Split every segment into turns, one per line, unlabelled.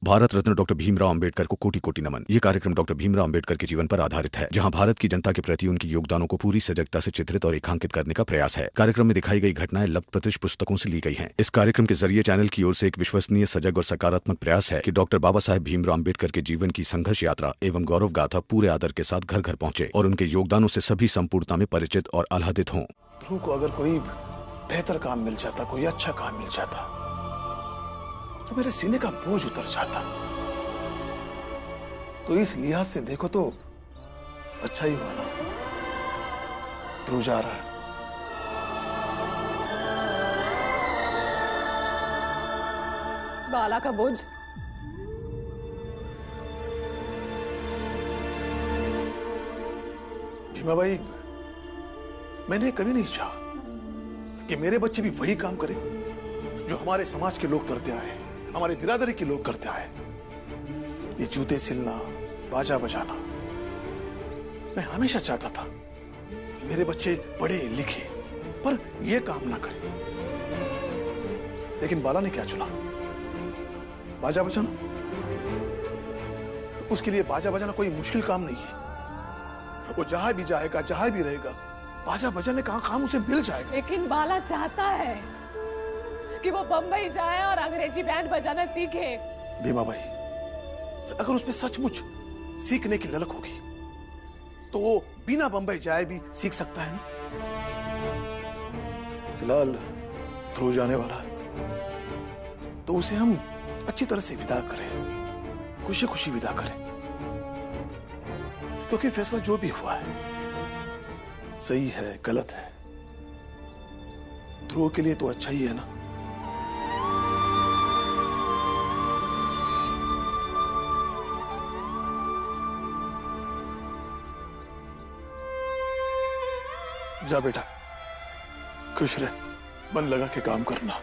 Bharat Ratna doctor Bhimrao Ambedkar को कोटि कोटि नमन। ये कार्यक्रम डॉक्टर भीमराव अंबेडकर के जीवन पर आधारित है, जहां भारत की जनता के प्रति उनके योगदानों को पूरी सजगता से चित्रित और रेखांकित करने का प्रयास है। कार्यक्रम में दिखाई गई घटनाएं लब्ध पुस्तकों से ली गई हैं। इस कार्यक्रम के जरिए चैनल की ओर से एक विश्वसनीय, सजग और सकारात्मक प्रयास है कि डॉक्टर बाबा साहेब भीमराव अंबेडकर के जीवन की संघर्ष यात्रा एवं गौरव गाथा पूरे आदर के साथ घर घर पहुंचे और उनके योगदानों से सभी संपूर्णता में परिचित और आह्लादित हों।
ध्रुव को अगर कोई बेहतर काम मिल जाता, कोई अच्छा काम मिल जाता, तो मेरे सीने का बोझ उतर जाता। तो इस लिहाज से देखो तो अच्छा ही हुआ ना, ध्रुव जा रहा है।
बाला का बोझ
भीमा भाई, मैंने कभी नहीं चाहा कि मेरे बच्चे भी वही काम करें जो हमारे समाज के लोग करते आए, हमारे बिरादरी के लोग करते आए। ये जूते सिलना, बाजा बजाना, मैं हमेशा चाहता था कि मेरे बच्चे पढ़े लिखे पर ये काम ना करें। लेकिन बाला ने क्या चुना? बाजा बजाना। उसके लिए बाजा बजाना कोई मुश्किल काम नहीं है। वो जहां भी जाएगा, जहां भी रहेगा, बाजा बजाने का काम उसे मिल जाएगा।
लेकिन बाला चाहता है कि वो बम्बई जाए और अंग्रेजी बैंड बजाना सीखे।
भीमा भाई, अगर उसमें सचमुच सीखने की ललक होगी तो वो बिना बम्बई जाए भी सीख सकता है ना। फिलहाल ध्रुव जाने वाला है, तो उसे हम अच्छी तरह से विदा करें, खुशी खुशी विदा करें, क्योंकि फैसला जो भी हुआ है सही है, गलत है, ध्रुव के लिए तो अच्छा ही है ना। जा बेटा, खुश रह, मन लगा के काम करना।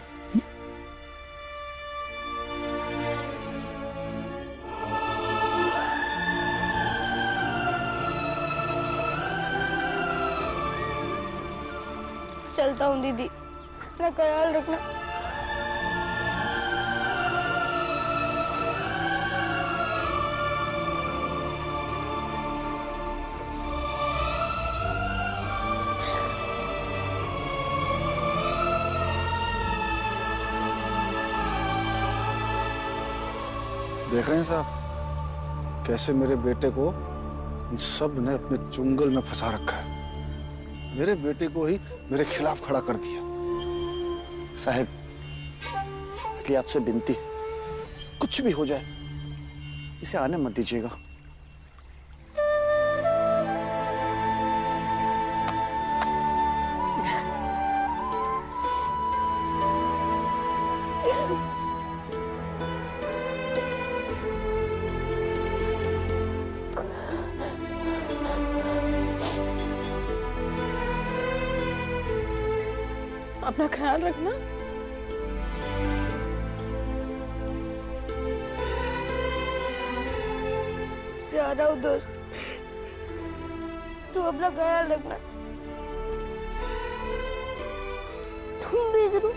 चलता हूँ दीदी, अपना ख्याल रखना।
देख रहे हैं साहब, कैसे मेरे बेटे को इन सब ने अपने चुंगल में फंसा रखा है। मेरे बेटे को ही मेरे खिलाफ खड़ा कर दिया।
साहब, इसलिए आपसे विनती, कुछ भी हो जाए इसे आने मत दीजिएगा।
अपना ख्याल रखना।
जा रहा हूँ दोस्त, तू अपना ख्याल रखना। तुम भी जरूर।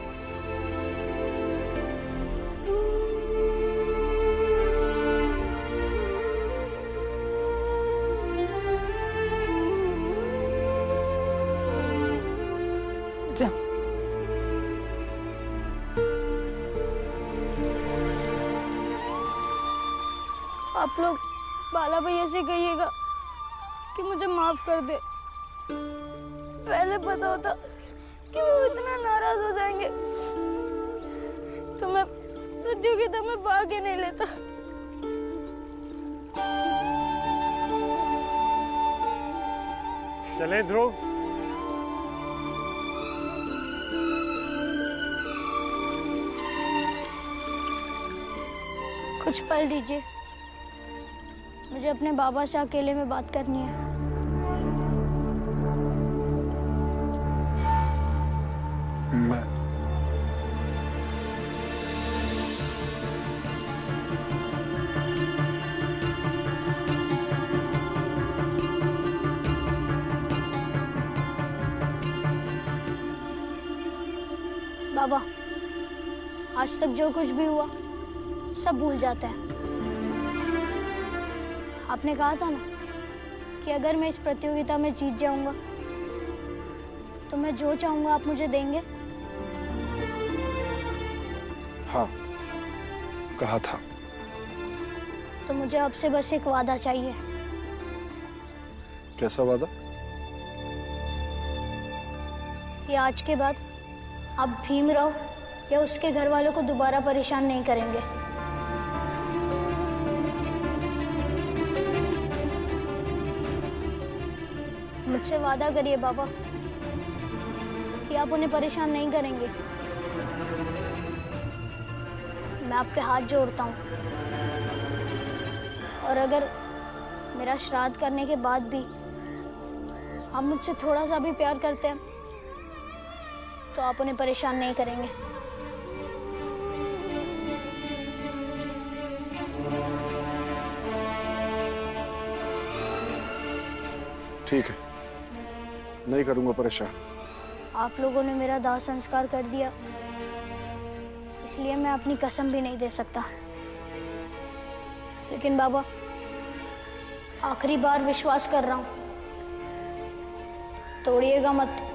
जा।
आप लोग बाला भैया से कहिएगा कि मुझे माफ कर दे। पहले पता होता कि वो इतना नाराज हो जाएंगे तो मैं प्रतियोगिता में भाग ही नहीं लेता।
चले ध्रुव।
कुछ पल दीजिए, मुझे अपने बाबा से अकेले में बात करनी है।
मैं
बाबा, आज तक जो कुछ भी हुआ सब भूल जाते हैं। आपने कहा था ना कि अगर मैं इस प्रतियोगिता में जीत जाऊंगा तो मैं जो चाहूंगा आप मुझे देंगे।
हाँ, कहा था।
तो मुझे आपसे बस एक वादा चाहिए।
कैसा वादा?
कि आज के बाद आप भीमराव या उसके घर वालों को दोबारा परेशान नहीं करेंगे। मुझसे वादा करिए बाबा कि आप उन्हें परेशान नहीं करेंगे। मैं आप पे हाथ जोड़ता हूँ, और अगर मेरा श्राद्ध करने के बाद भी आप मुझसे थोड़ा सा भी प्यार करते हैं तो आप उन्हें परेशान नहीं करेंगे।
ठीक है, नहीं करूंगा परेशान।
आप लोगों ने मेरा दाह संस्कार कर दिया, इसलिए मैं अपनी कसम भी नहीं दे सकता। लेकिन बाबा, आखिरी बार विश्वास कर रहा हूं, तोड़िएगा मत।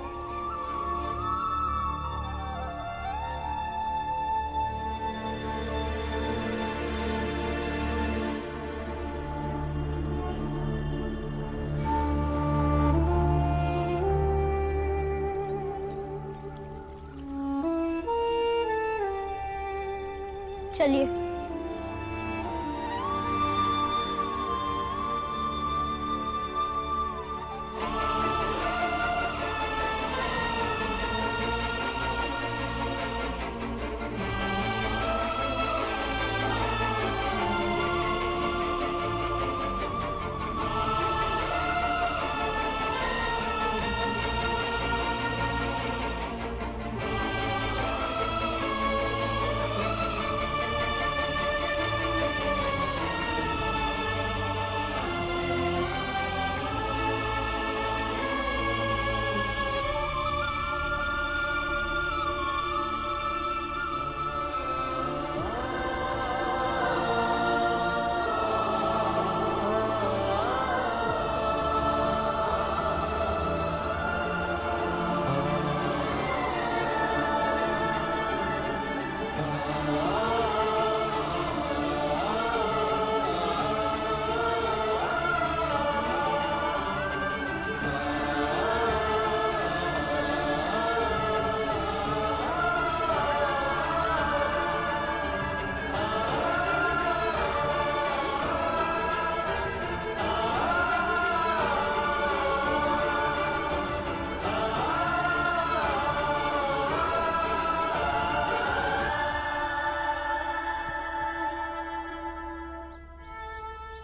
चलिए।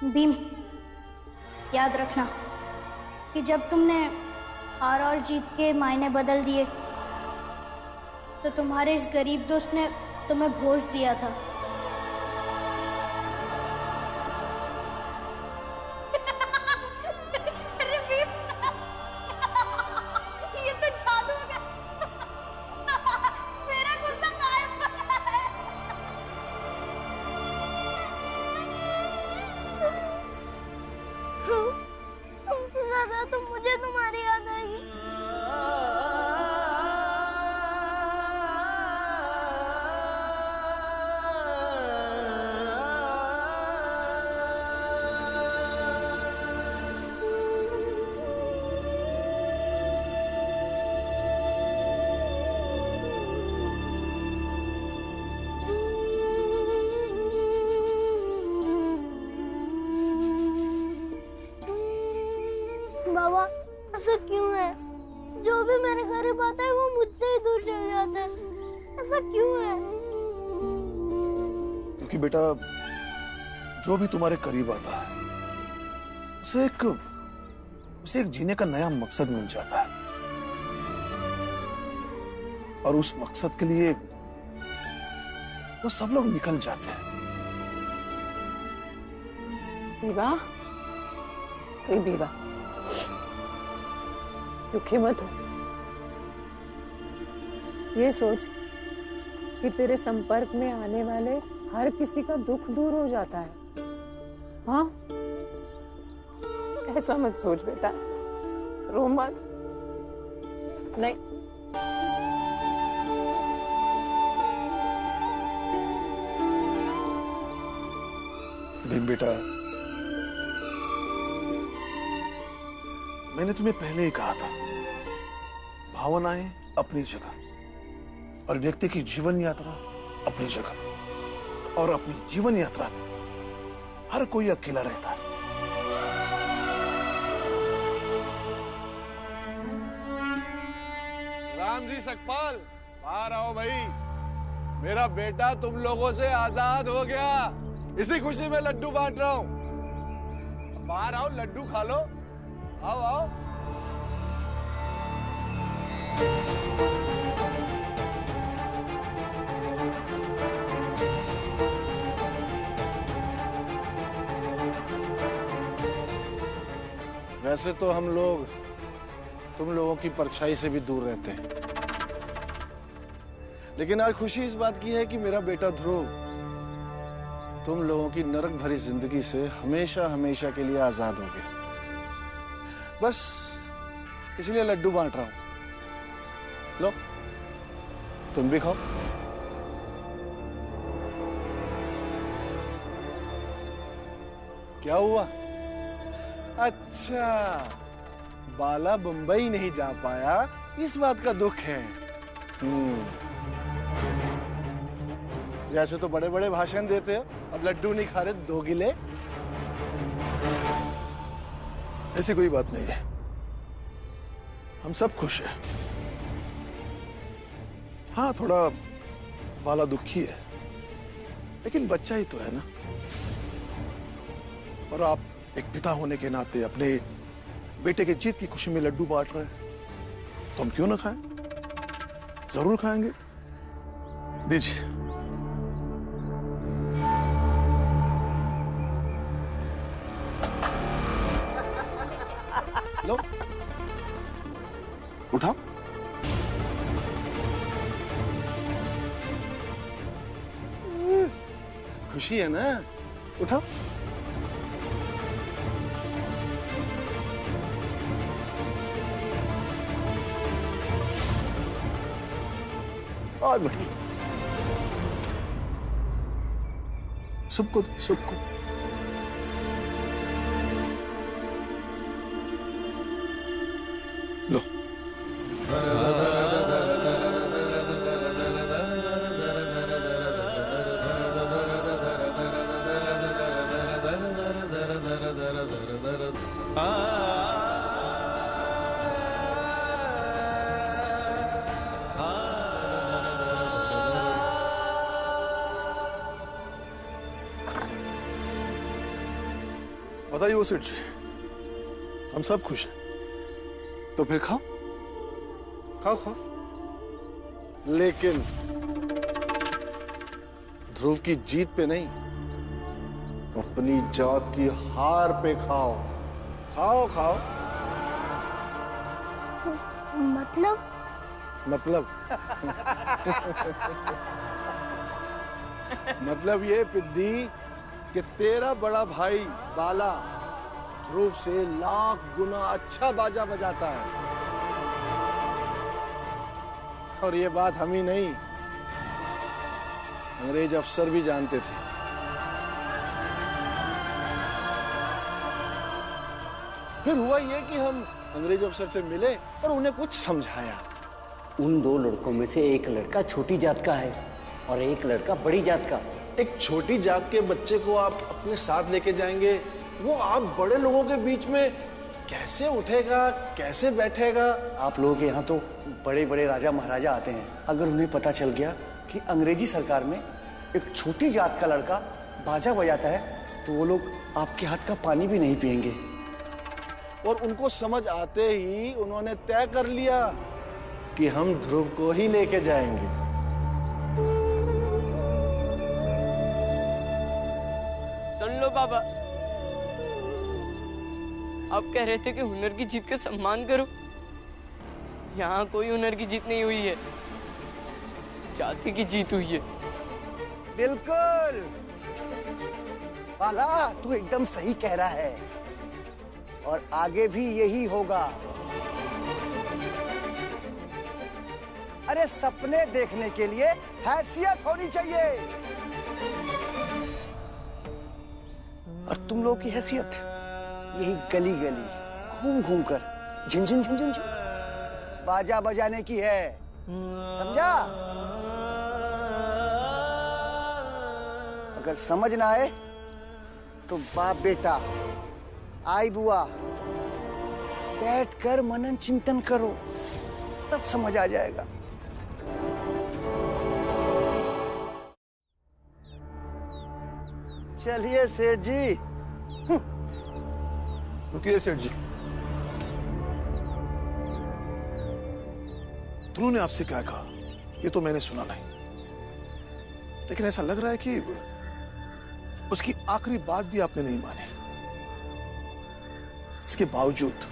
भीम, याद रखना कि जब तुमने हार और जीत के मायने बदल दिए तो तुम्हारे इस गरीब दोस्त ने तुम्हें भोज दिया था।
अरे भीम, ये तो जादू हो गया। मेरा गुस्सा गायब हो गया है।
तुमसे ज्यादा तो मुझे तुम्हारी याद आएगी। बाबा, ऐसा क्यों है? जो भी मेरे करीब आता है वो मुझसे ही दूर चले जाता है। ऐसा क्यों है?
क्योंकि बेटा, जो भी तुम्हारे करीब आता है उसे एक जीने का नया मकसद मिल जाता है, और उस मकसद के लिए वो सब लोग निकल जाते हैं।
विवाह, कोई विवाह, दुखी मत हो। ये सोच कि तेरे संपर्क में आने वाले हर किसी का दुख दूर हो जाता है। हाँ, ऐसा मत सोच बेटा, रो मत। नहीं,
देख बेटा, मैंने तुम्हें पहले ही कहा था, भावनाएं अपनी जगह और व्यक्ति की जीवन यात्रा अपनी जगह, और अपनी जीवन यात्रा में हर कोई अकेला रहता है।
राम जी सकपाल, बाहर आओ भाई। मेरा बेटा तुम लोगों से आजाद हो गया, इसी खुशी में लड्डू बांट रहा हूं। बाहर आओ, लड्डू खा लो। आओ आओ।
वैसे तो हम लोग तुम लोगों की परछाई से भी दूर रहते हैं, लेकिन आज खुशी इस बात की है कि मेरा बेटा ध्रुव तुम लोगों की नरक भरी जिंदगी से हमेशा हमेशा के लिए आजाद हो गया। बस इसलिए लड्डू बांट रहा हूं। लो, तुम भी खाओ। क्या हुआ? अच्छा, बाला बंबई नहीं जा पाया, इस बात का दुख है। जैसे तो बड़े बड़े भाषण देते हो, अब लड्डू नहीं खा रहे, 2 गिले।
ऐसी कोई बात नहीं है, हम सब खुश हैं। हाँ, थोड़ा बाला दुखी है, लेकिन बच्चा ही तो है ना। और आप एक पिता होने के नाते अपने बेटे के जीत की खुशी में लड्डू बांट रहे हैं, तो हम क्यों ना खाएं? जरूर खाएंगे। दीजिए।
लो,
उठाओ।
खुशी है ना, उठाओ।
आज बढ़िया, सबको सबको। लो। बताइए वो सेठ जी, हम सब खुश हैं।
तो फिर खाओ, खाओ खाओ, लेकिन ध्रुव की जीत पे नहीं, अपनी जात की हार पे खाओ। खाओ खाओ। मतलब मतलब ये पिद्दी कि तेरा बड़ा भाई बाला ध्रुव से लाख गुना अच्छा बाजा बजाता है, और ये बात हम ही नहीं, अंग्रेज अफसर भी जानते थे। फिर हुआ ये कि हम अंग्रेज अफसर से मिले और उन्हें कुछ समझाया।
उन 2 लड़कों में से एक लड़का छोटी जात का है और एक लड़का बड़ी जात का।
एक छोटी जात के बच्चे को आप अपने साथ लेके जाएंगे, वो आप बड़े लोगों के बीच में कैसे उठेगा, कैसे बैठेगा?
आप लोगों के यहाँ तो बड़े बड़े राजा महाराजा आते हैं, अगर उन्हें पता चल गया कि अंग्रेजी सरकार में एक छोटी जात का लड़का बाजा बजाता है, तो वो लोग आपके हाथ का पानी भी नहीं पिएंगे।
और उनको समझ आते ही उन्होंने तय कर लिया कि हम ध्रुव को ही लेके जाएंगे।
सुन लो बाबा, आप कह रहे थे कि हुनर की जीत का सम्मान करो। यहाँ कोई हुनर की जीत नहीं हुई है, जाति की जीत हुई है।
बिल्कुल बाला, तू एकदम सही कह रहा है। और आगे भी यही होगा। अरे सपने देखने के लिए हैसियत होनी चाहिए, और तुम लोगों की हैसियत यही गली गली घूम घूम कर झिनझिन झिनझिन बाजा बजाने की है, समझा? अगर समझ ना आए तो बाप बेटा, आई बुआ, बैठकर मनन चिंतन करो, तब समझ आ जाएगा। चलिए सेठ जी।
रुकिए सेठ जी, ध्रुव ने आपसे क्या कहा ये तो मैंने सुना नहीं, लेकिन ऐसा लग रहा है कि उसकी आखिरी बात भी आपने नहीं मानी। इसके बावजूद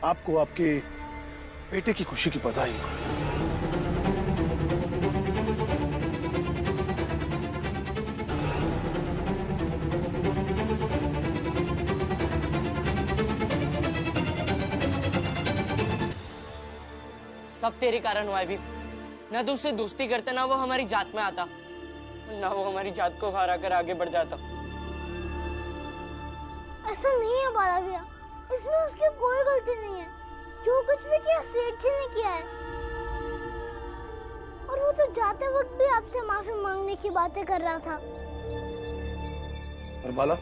आपको आपके बेटे की खुशी की बधाई।
सब तेरे कारण हुआ है भी। ना तो उससे दोस्ती करता, ना वो हमारी जात में आता, ना वो हमारी जात को हरा कर आगे बढ़ जाता।
ऐसा नहीं है बाला भैया, इसमें उसकी कोई गलती नहीं है। जो कुछ भी किया सेठ जी ने किया है, और वो तो जाते वक्त भी आपसे माफी मांगने की बातें कर रहा था।
और बाला,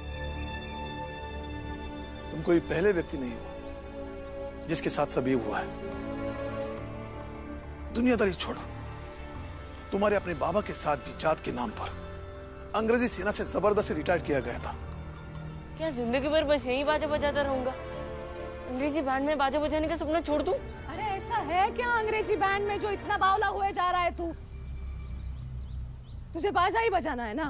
तुम कोई पहले व्यक्ति नहीं हो जिसके साथ सब ये हुआ है। दुनियादारी छोड़ो, तुम्हारे अपने बाबा के साथ भी जात के नाम पर अंग्रेजी सेना से जबरदस्ती रिटायर किया गया था।
क्या जिंदगी भर बस यही बाजा बजाता रहूंगा? अंग्रेजी बैंड में बाजा बजाने का सपना छोड़ दूं?
अरे ऐसा है क्या अंग्रेजी बैंड में जो इतना बावला हुए जा रहा है तू? तुझे बाजा ही बजाना है ना,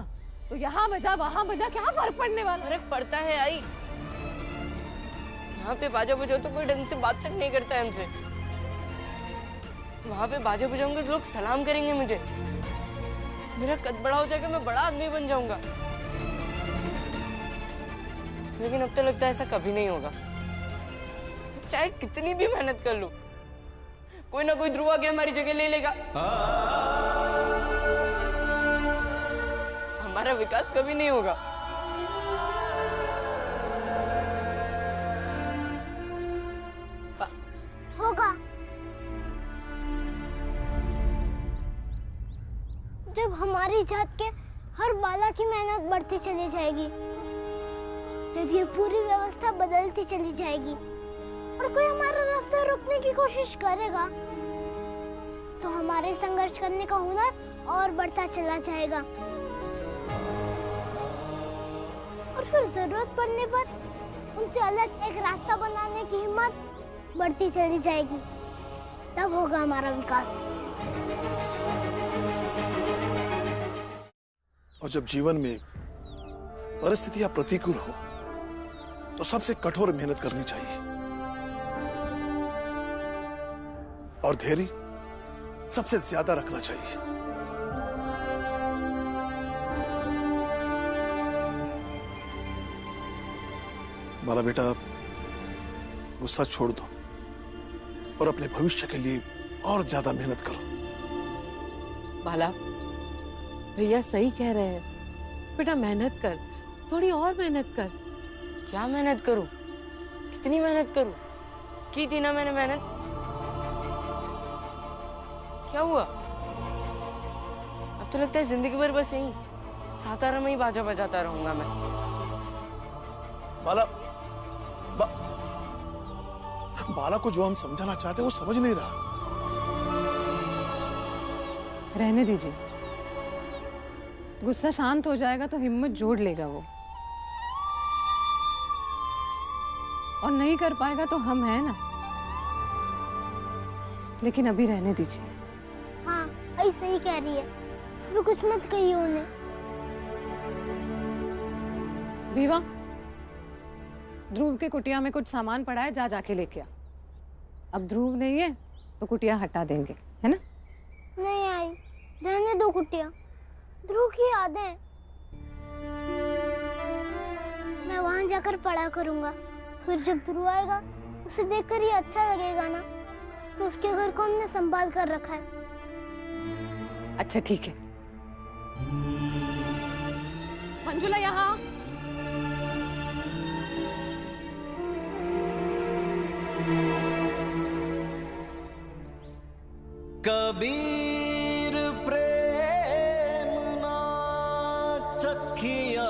तो यहाँ बजा वहाँ बजा, क्या फर्क पड़ने वाला?
फर्क पड़ता है आई। यहाँ पे बाजा बजाओ तो कोई ढंग से बात तक नहीं करता है हमसे। वहां पे बाजा बजाऊंगा तो लोग सलाम करेंगे मुझे, मेरा कद बड़ा हो जाएगा, मैं बड़ा आदमी बन जाऊंगा। लेकिन अब तो लगता है ऐसा कभी नहीं होगा। चाहे कितनी भी मेहनत कर लूं, कोई ना कोई ध्रुव आके हमारी जगह ले लेगा। हमारा विकास कभी नहीं होगा।
होगा। जब हमारी जात के हर बाला की मेहनत बढ़ती चली जाएगी, जब ये पूरी व्यवस्था बदलती चली जाएगी और कोई हमारा रास्ता रोकने की कोशिश करेगा, तो हमारे संघर्ष करने का हुनर और बढ़ता चला जाएगा, और फिर जरूरत पड़ने पर उनसे अलग एक रास्ता बनाने की हिम्मत बढ़ती चली जाएगी। तब होगा हमारा विकास।
और जब जीवन में परिस्थितियां प्रतिकूल हो तो सबसे कठोर मेहनत करनी चाहिए, और धैर्य सबसे ज्यादा रखना चाहिए। बाला बेटा, गुस्सा छोड़ दो और अपने भविष्य के लिए और ज्यादा मेहनत करो।
बाला, भैया सही कह रहे हैं। बेटा मेहनत कर, थोड़ी और मेहनत कर।
क्या मेहनत करूं? कितनी मेहनत करूं? की थी ना मैंने मेहनत। क्या हुआ? अब तो लगता है जिंदगी भर बस यही सातारा में ही बाजा बजाता रहूंगा मैं।
बाला, बाला को जो हम समझाना चाहते हैं वो समझ नहीं रहा।
रहने दीजिए, गुस्सा शांत हो जाएगा तो हिम्मत जोड़ लेगा वो, और नहीं कर पाएगा तो हम हैं ना। लेकिन अभी रहने दीजिए।
हाँ, ऐसे ही कह रही है, वो कुछ मत कहिए उन्हें।
बीवा, ध्रुव के कुटिया में कुछ सामान पड़ा है, जा जाके लेके आ। अब ध्रुव नहीं है तो कुटिया हटा देंगे, है ना?
नहीं आई, रहने दो कुटिया, ध्रुव की यादें। मैं वहां जाकर पढ़ा करूंगा, फिर जब ध्रुव आएगा उसे देखकर ये अच्छा लगेगा ना, तो उसके घर को हमने संभाल कर रखा है।
अच्छा ठीक है। मंजुला यहाँ।
कबीर प्रेम ना चखिया,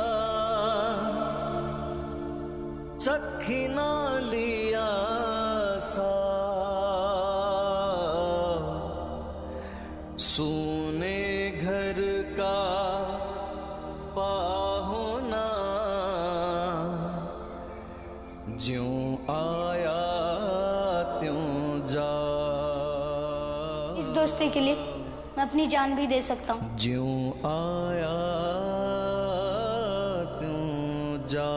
चखी ना लिया सा, सोने घर का पाहुना ज्यों आया त्यों जा।
इस दोस्ती के लिए मैं अपनी जान भी दे सकता हूँ।
ज्यों आया त्यों जा।